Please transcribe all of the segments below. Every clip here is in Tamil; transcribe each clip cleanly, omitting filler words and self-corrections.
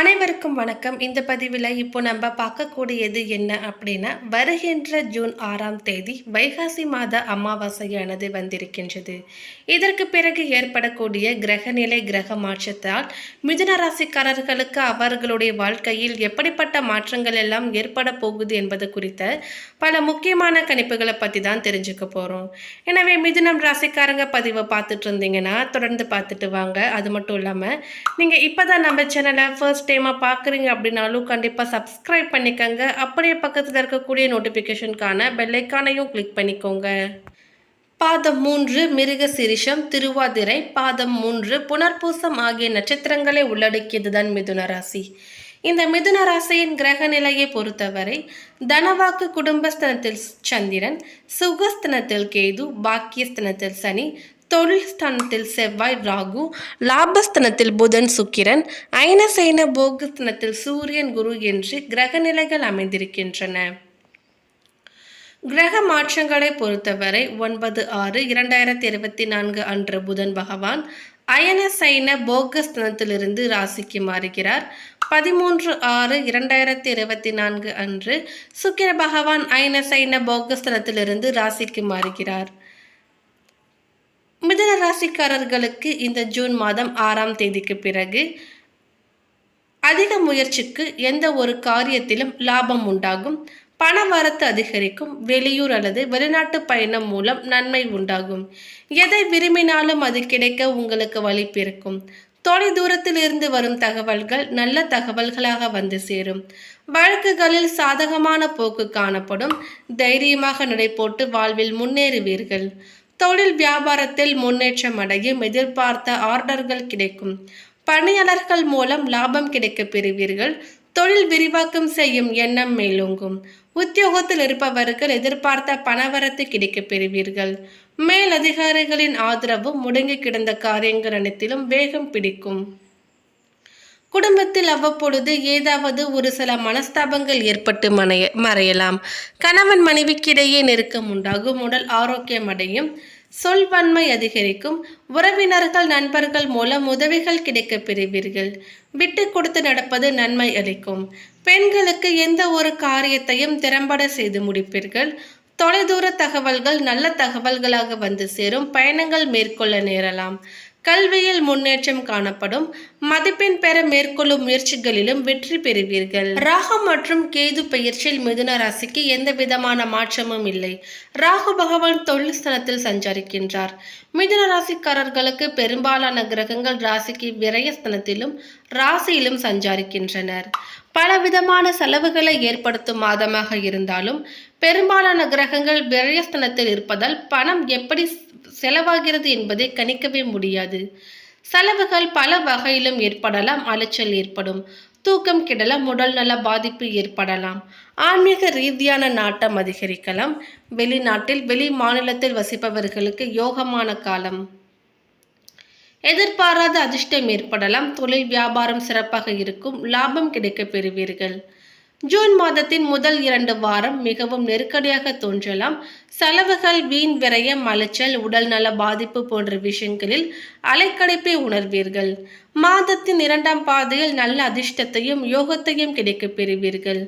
அனைவருக்கும் வணக்கம். இந்த பதிவில் இப்போ நம்ம பார்க்கக்கூடியது என்ன அப்படின்னா, வருகின்ற ஜூன் 6ஆம் தேதி வைகாசி மாத அமாவாசையானது வந்திருக்கின்றது. இதற்கு பிறகு ஏற்படக்கூடிய கிரகநிலை கிரக மாற்றத்தால் மிதுன ராசிக்காரர்களுக்கு அவர்களுடைய வாழ்க்கையில் எப்படிப்பட்ட மாற்றங்கள் எல்லாம் ஏற்பட போகுது என்பது குறித்த பல முக்கியமான கணிப்புகளை பற்றி தான் தெரிஞ்சுக்க போகிறோம். எனவே மிதுனம் ராசிக்காரங்க பதிவை பார்த்துட்டு இருந்தீங்கன்னா தொடர்ந்து பார்த்துட்டு வாங்க. அது மட்டும் இல்லாமல் நீங்கள் இப்போ தான் நம்ம சேனலை ஃபர்ஸ்ட் டைமாக பார்க்குறீங்க அப்படின்னாலும் கண்டிப்பாக சப்ஸ்கிரைப் பண்ணிக்கோங்க. அப்படியே பக்கத்தில் இருக்கக்கூடிய நோட்டிஃபிகேஷனுக்கான பெல்லைக்கானையும் கிளிக் பண்ணிக்கோங்க. பாதம் 3 மிருக சிரிஷம், திருவாதிரை, பாதம் 3 புனர்பூசம் ஆகிய நட்சத்திரங்களை உள்ளடக்கியதுதான் மிதுன ராசி. இந்த மிதுன ராசியின் கிரக நிலையை பொறுத்தவரை தனவாக்கு குடும்பஸ்தனத்தில் சந்திரன், சுகஸ்தனத்தில் கேது, பாக்கியஸ்தனத்தில் சனி, தொழில் ஸ்தானத்தில் செவ்வாய் ராகு, லாபஸ்தனத்தில் புதன் சுக்கிரன், ஐனசைன போகஸ்தனத்தில் சூரியன் குரு என்று கிரக நிலைகள் அமைந்திருக்கின்றன. கிரக மாற்றங்களை பொறுத்தவரை 9/6/2024 அன்று புதன் பகவான் அயனசைன போகஸ்தனத்திலிருந்து ராசிக்கு மாறுகிறார். 13/6/2024 அன்று சுக்கிர பகவான் அயனசைன போகஸ்தனத்திலிருந்து ராசிக்கு மாறுகிறார். மிதுன ராசிக்காரர்களுக்கு இந்த ஜூன் மாதம் 6ஆம் தேதிக்கு பிறகு அதிக முயற்சிக்கு எந்த ஒரு காரியத்திலும் லாபம் உண்டாகும். பண வரத்து அதிகரிக்கும். வெளியூர் அல்லது வெளிநாட்டு பயணம் மூலம் நன்மை உண்டாகும். எதை விரும்பினாலும் அது கிடைக்க உங்களுக்கு வழி பிறக்கும். தொலை தூரத்தில் இருந்து வரும் தகவல்கள் நல்ல தகவல்களாக வந்து சேரும். வழக்குகளில் சாதகமான போக்கு காணப்படும். தைரியமாக நடைபோட்டு வாழ்வில் முன்னேறுவீர்கள். தொழில் வியாபாரத்தில் முன்னேற்றம் அடையும். எதிர்பார்த்த ஆர்டர்கள் கிடைக்கும். பணியாளர்கள் மூலம் லாபம் கிடைக்க பெறுவீர்கள். தொழில் விரிவாக்கம் செய்யும் எண்ணம் மேலோங்கும். உத்தியோகத்தில் இருப்பவர்கள் எதிர்பார்த்த பணவரத்து கிடைக்க பெறுவீர்கள். மேல் அதிகாரிகளின் ஆதரவும் முடங்கி கிடந்த காரியங்கள் அனைத்திலும் வேகம் பிடிக்கும். குடும்பத்தில் அவ்வப்பொழுது ஏதாவது ஒரு சில மனஸ்தாபங்கள் ஏற்பட்டு மறையலாம். கணவன் மனைவிக்கிடையே நெருக்கம் உண்டாகும். உடல் ஆரோக்கியம் அடையும். சொல்வன்மை அதிகரிக்கும். உறவினர்கள் நண்பர்கள் மூலம் உதவிகள் கிடைக்க பெறுவீர்கள். விட்டு கொடுத்து நடப்பது நன்மை அளிக்கும். பெண்களுக்கு எந்த ஒரு காரியத்தையும் திறம்பட செய்து முடிப்பீர்கள். தொலைதூர தகவல்கள் நல்ல தகவல்களாக வந்து சேரும். பயணங்கள் மேற்கொள்ள நேரலாம். கல்வியில் முன்னேற்றம் காணப்படும். மதிப்பெண் பெற மேற்கொள்ளும் முயற்சிகளிலும் வெற்றி பெறுவீர்கள். ராகு மற்றும் கேது பெயர்ச்சியில் மிதுன ராசிக்கு எந்த விதமான மாற்றமும் இல்லை. ராகு பகவான் தொழில் ஸ்தானத்தில் சஞ்சரிக்கின்றார். மிதுன ராசிக்காரர்களுக்கு பெரும்பாலான கிரகங்கள் ராசிக்கு விரயஸ்தானத்திலும் ராசியிலும் சஞ்சரிக்கின்றனர். பலவிதமான செலவுகளை ஏற்படுத்தும் மாதமாக இருந்தாலும் பெரும்பாலான கிரகங்கள் விரயஸ்தானத்தில் இருப்பதால் பணம் எப்படி செலவாகிறது என்பதை கணிக்கவே முடியாது. செலவுகள் பல வகையிலும் ஏற்படலாம். அலைச்சல் ஏற்படும். தூக்கம் கெடலாம். உடல் நல பாதிப்பு ஏற்படலாம். ஆன்மீக ரீதியான நாட்டம் அதிகரிக்கலாம். வெளிநாட்டில் வெளி மாநிலத்தில் வசிப்பவர்களுக்கு யோகமான காலம். எதிர்பாராத அதிர்ஷ்டம் ஏற்படலாம். தொழில் வியாபாரம் சிறப்பாக இருக்கும். லாபம் கிடைக்க பெறுவீர்கள். ஜூன் மாதத்தின் முதல் 2 வாரம் மிகவும் நெருக்கடியாக தோன்றலாம். செலவுகள், வீண் விரயம், அலைச்சல், உடல் நல பாதிப்பு போன்ற விஷயங்களில் அலைக்கழிப்பை உணர்வீர்கள். மாதத்தின் 2ஆம் பாதையில் நல்ல அதிர்ஷ்டத்தையும் யோகத்தையும் கிடைக்க பெறுவீர்கள்.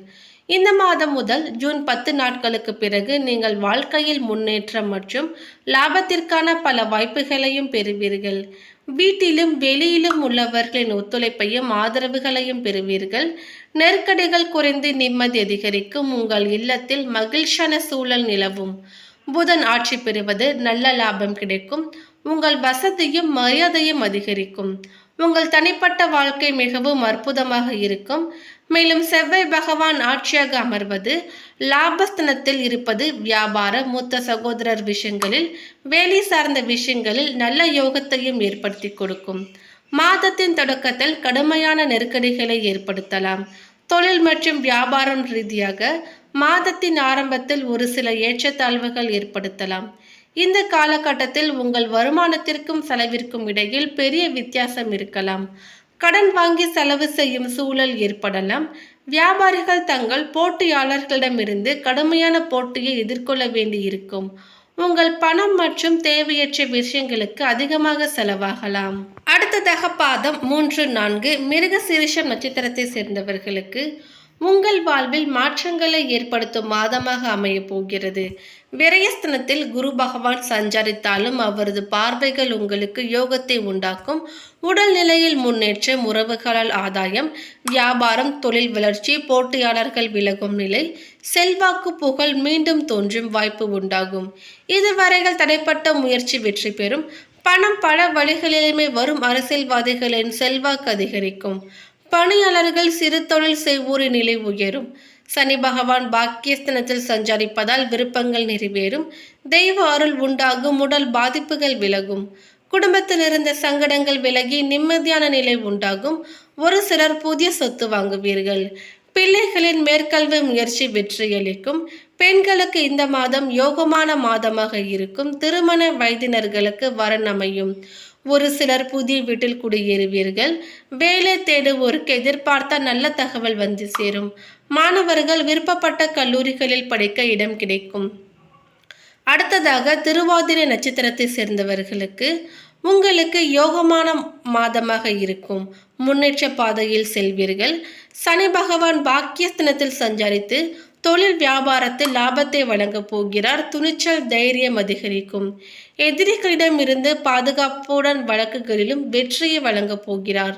இந்த மாதம் முதல் ஜூன் 10 நாட்களுக்கு பிறகு நீங்கள் வாழ்க்கையில் முன்னேற்றம் மற்றும் லாபத்திற்கான பல வாய்ப்புகளையும் பெறுவீர்கள். வீட்டிலும் வெளியிலும் உள்ளவர்களின் ஒத்துழைப்பையும் ஆதரவுகளையும் பெறுவீர்கள். நெருக்கடிகள் குறைந்து நிம்மதி அதிகரிக்கும். உங்கள் இல்லத்தில் மகிழ்ச்சியான சூழல் நிலவும். புதன் ஆட்சி பெறுவது நல்ல லாபம் கிடைக்கும். உங்கள் வசதியும் மரியாதையும் அதிகரிக்கும். உங்கள் தனிப்பட்ட வாழ்க்கை மிகவும் அற்புதமாக இருக்கும். மேலும் செவ்வாய் பகவான் ஆட்சியாக அமர்வது, லாபஸ்தனத்தில் இருப்பது வியாபார, மூத்த சகோதரர் விஷயங்களில், வேலை சார்ந்த விஷயங்களில் நல்ல யோகத்தையும் ஏற்படுத்தி கொடுக்கும். மாதத்தின் தொடக்கத்தில் கடுமையான நெருக்கடிகளை ஏற்படுத்தலாம். தொழில் மற்றும் வியாபாரம் ரீதியாக மாதத்தின் ஆரம்பத்தில் ஒரு சில ஏற்றத்தாழ்வுகள் ஏற்படுத்தலாம். இந்த காலகட்டத்தில் உங்கள் வருமானத்திற்கும் செலவிற்கும் இடையில் பெரிய வித்தியாசம் இருக்கலாம். கடன் வாங்கி செலவு செய்யும் சூழல் ஏற்படலாம். வியாபாரிகள் தங்கள் போட்டியாளர்களிடமிருந்து கடுமையான போட்டியை எதிர்கொள்ள வேண்டி இருக்கும். உங்கள் பணம் மற்றும் தேவையற்ற விஷயங்களுக்கு அதிகமாக செலவாகலாம். அடுத்ததாக பாதம் 3, 4 மிருகசீரிஷம் நட்சத்திரத்தை சேர்ந்தவர்களுக்கு உங்கள் வாழ்வில் மாற்றங்களை ஏற்படுத்தும் மாதமாக அமையப் போகிறது. விரயஸ்தனத்தில் குரு பகவான் சஞ்சரித்தாலும் அவரது பார்வைகள் உங்களுக்கு யோகத்தை உண்டாக்கும். உடல் நிலையில் முன்னேற்றம், உறவுகளால் ஆதாயம், வியாபாரம், தொழில் வளர்ச்சி, போட்டியாளர்கள் விலகும் நிலை, செல்வாக்கு, புகழ் மீண்டும் தோன்றும் வாய்ப்பு உண்டாகும். இதுவரைகள் தடைப்பட்ட முயற்சி வெற்றி பெறும். பணம் பல வழிகளிலுமே வரும். அரசியல்வாதிகளின் செல்வாக்கு அதிகரிக்கும். பணியாளர்கள், சிறு தொழில் செய்வோரின் நிலை உயரும். சனி பகவான் பாக்கியஸ்தனத்தில் சஞ்சரிப்பதால் விருப்பங்கள் நிறைவேறும். தெய்வ அருள் உண்டாகும். உடல் பாதிப்புகள் விலகும். குடும்பத்தில் இருந்த சங்கடங்கள் விலகி நிம்மதியான நிலை உண்டாகும். ஒரு சிலர் புதிய சொத்து வாங்குவீர்கள். பிள்ளைகளின் மேற்கல்வி முயற்சி வெற்றியளிக்கும். பெண்களுக்கு இந்த மாதம் யோகமான மாதமாக இருக்கும். திருமண வயதினர்களுக்கு வரன் அமையும். ஒரு சிலர் புதிய வீட்டில் குடியேறுவீர்கள். வேலை தேடுவோருக்கு எதிர்பார்த்த நல்ல தகவல் வந்து சேரும். மாணவர்கள் விருப்பப்பட்ட கல்லூரிகளில் படிக்க இடம் கிடைக்கும். அடுத்ததாக திருவாதிரை நட்சத்திரத்தை சேர்ந்தவர்களுக்கு உங்களுக்கு யோகமான மாதமாக இருக்கும். முன்னேற்ற பாதையில் செல்வீர்கள். சனி பகவான் பாக்கியஸ்தனத்தில் சஞ்சரித்து தொழில் வியாபாரத்தில் லாபத்தை வழங்கப் போகிறார். துணிச்சல், தைரியம் அதிகரிக்கும். எதிரிகளிடம் இருந்து பாதுகாப்புடன் வழக்குகளிலும் வெற்றியை வழங்கப் போகிறார்.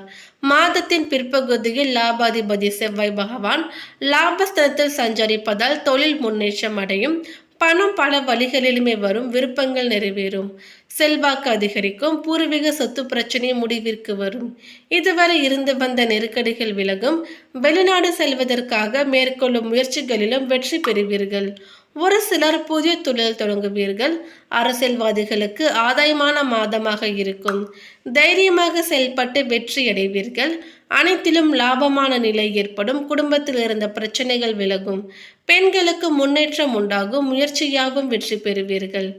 மாதத்தின் பிற்பகுதியில் லாபாதிபதி செவ்வாய் பகவான் லாபஸ்தனத்தில் சஞ்சரிப்பதால் தொழில் முன்னேற்றம் அடையும். பணம் பல வழிகளிலுமே வரும். விருப்பங்கள் நிறைவேறும். செல்வாக்கு அதிகரிக்கும். பூர்வீக சொத்து பிரச்சனை முடிவிற்கு வரும். இதுவரை இருந்து வந்த நெருக்கடிகள் விலகும். வெளிநாடு செல்வதற்காக மேற்கொள்ளும் முயற்சிகளிலும் வெற்றி பெறுவீர்கள். ஒரு சிலர் புதிய தொழில் தொடங்குவீர்கள். அரசியல்வாதிகளுக்கு ஆதாயமான மாதமாக இருக்கும். தைரியமாக செயல்பட்டு வெற்றி அடைவீர்கள். அனைத்திலும் லாபமான நிலை ஏற்படும். குடும்பத்தில் இருந்த பிரச்சனைகள் விலகும். பெண்களுக்கு முன்னேற்றம் உண்டாகும். முயற்சியாகவும் வெற்றி பெறுவீர்கள்.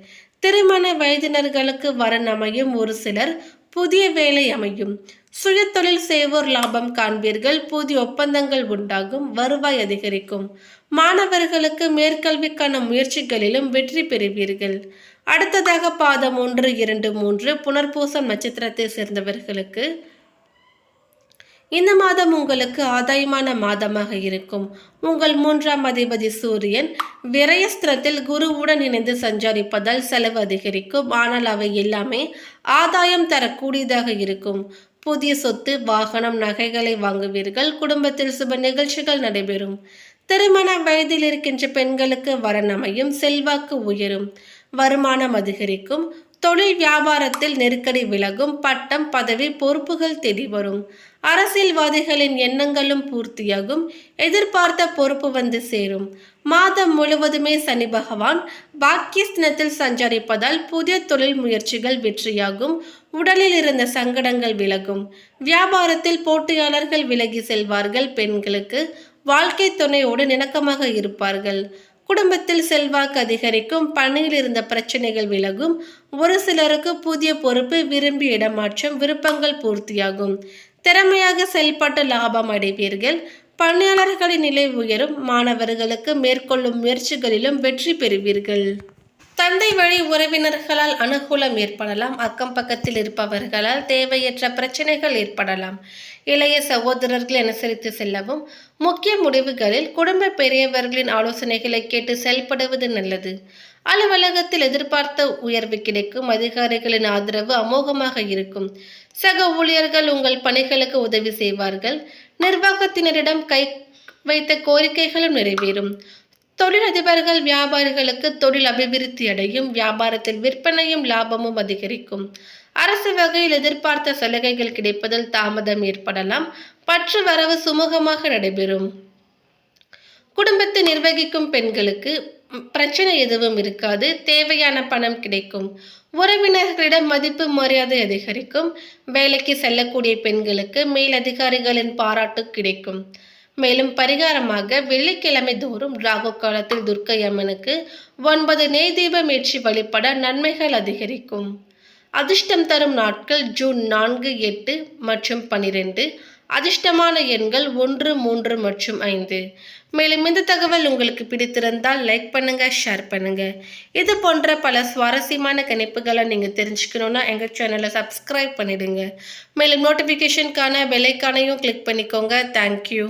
திருமண வயதினர்களுக்கு வரன் அமையும். ஒரு சிலர் புதிய வேலை அமையும். சுய தொழில் செய்வோர் லாபம் காண்பீர்கள். புதிய ஒப்பந்தங்கள் உண்டாகும். வருவாய் அதிகரிக்கும். மாணவர்களுக்கு மேற்கல்விக்கான முயற்சிகளிலும் வெற்றி பெறுவீர்கள். அடுத்ததாக பாதம் 1, 2, 3 புனர்பூசம் நட்சத்திரத்தை சேர்ந்தவர்களுக்கு இந்த மாதம் உங்களுக்கு ஆதாயமான மாதமாக இருக்கும். உங்கள் 3ஆம் அதிபதி சூரியன் விரயஸ்திரத்தில் குருவுடன் இணைந்து சஞ்சரிப்பதால் செலவு அதிகரிக்கும். ஆனால் அவை எல்லாமே ஆதாயம் தரக்கூடியதாக இருக்கும். புதிய சொத்து, வாகனம், நகைகளை வாங்குவீர்கள். குடும்பத்தில் சுப நிகழ்ச்சிகள் நடைபெறும். திருமண வயதில் இருக்கின்ற பெண்களுக்கு வரன் அமையும். செல்வாக்கு உயரும். வருமானம் அதிகரிக்கும். தொழில் வியாபாரத்தில் நெருக்கடி விலகும். பட்டம், பதவி, பொறுப்புகள் தேடி வரும். அரசியல்வாதிகளின் எண்ணங்களும் பூர்த்தியாகும். எதிர்பார்த்த பொறுப்பு வந்து சேரும். மாதம் முழுவதுமே சனி பகவான் பாக்கியஸ்தனத்தில் சஞ்சரிப்பதால் புதிய தொழில் முயற்சிகள் வெற்றியாகும். உடலில் இருந்த சங்கடங்கள் விலகும். வியாபாரத்தில் போட்டியாளர்கள் விலகி செல்வார்கள். பெண்களுக்கு வாழ்க்கை துணையோடு இணக்கமாக இருப்பார்கள். குடும்பத்தில் செல்வாக்கு அதிகரிக்கும். பணியில் இருந்த பிரச்சனைகள் விலகும். ஒரு சிலருக்கு புதிய பொறுப்பு, விரும்பிய இடமாற்றம், விருப்பங்கள் பூர்த்தியாகும். திறமையாக செயல்பட்டு லாபம் அடைவீர்கள். பணியாளர்களின் நிலை உயரும். மாணவர்களுக்கு மேற்கொள்ளும் முயற்சிகளிலும் வெற்றி பெறுவீர்கள். தந்தை வழி உறவினர்களால் அனுகூலம் ஏற்படலாம். அக்கம் பக்கத்தில் இருப்பவர்களால் தேவையற்ற பிரச்சனைகள் ஏற்படலாம். இளைய சகோதரர்களை அனுசரித்து செல்லவும். முக்கிய முடிவுகளில் குடும்ப பெரியவர்களின் ஆலோசனைகளை கேட்டு செயல்படுவது நல்லது. அலுவலகத்தில் எதிர்பார்த்த உயர்வு கிடைக்கும். அதிகாரிகளின் ஆதரவு அமோகமாக இருக்கும். சக ஊழியர்கள் உங்கள் பணிகளுக்கு உதவி செய்வார்கள். நிர்வாகத்தினரிடம் கை வைத்த கோரிக்கைகளும் நிறைவேறும். தொழிலதிபர்கள், வியாபாரிகளுக்கு தொழில் அபிவிருத்தி அடையும். வியாபாரத்தில் விற்பனையும் லாபமும் அதிகரிக்கும். அரசு வகையில் எதிர்பார்த்த சலுகைகள் கிடைப்பதில் தாமதம் ஏற்படலாம். பற்று வரவு சுமூகமாக நடைபெறும். குடும்பத்தை நிர்வகிக்கும் பெண்களுக்கு பிரச்சனை எதுவும் இருக்காது. தேவையான பணம் கிடைக்கும். உறவினர்களிடம் மதிப்பு, மரியாதை அதிகரிக்கும். வேலைக்கு செல்லக்கூடிய பெண்களுக்கு மேலதிகாரிகளின் பாராட்டு கிடைக்கும். மேலும் பரிகாரமாக வெள்ளிக்கிழமை தோறும் ராகு காலத்தில் துர்க்கை அம்மனுக்கு 9 நெய் தீபம் ஏற்றி வழிபட நன்மைகள் அதிகரிக்கும். அதிர்ஷ்டம் தரும் நாட்கள் ஜூன் 4, 8 மற்றும் 12. அதிர்ஷ்டமான எண்கள் 1, 3 மற்றும் 5. மேலும் இந்த தகவல் உங்களுக்கு பிடித்திருந்தால் லைக் பண்ணுங்க, ஷேர் பண்ணுங்க. இது போன்ற பல சுவாரஸ்யமான கணிப்புகளை நீங்க தெரிஞ்சுக்கணும்னா எங்க சேனலை சப்ஸ்கிரைப் பண்ணிடுங்க. மேலும் நோட்டிபிகேஷனுக்கான பெல் ஐகானையும் கிளிக் பண்ணிக்கோங்க. தேங்க்யூ.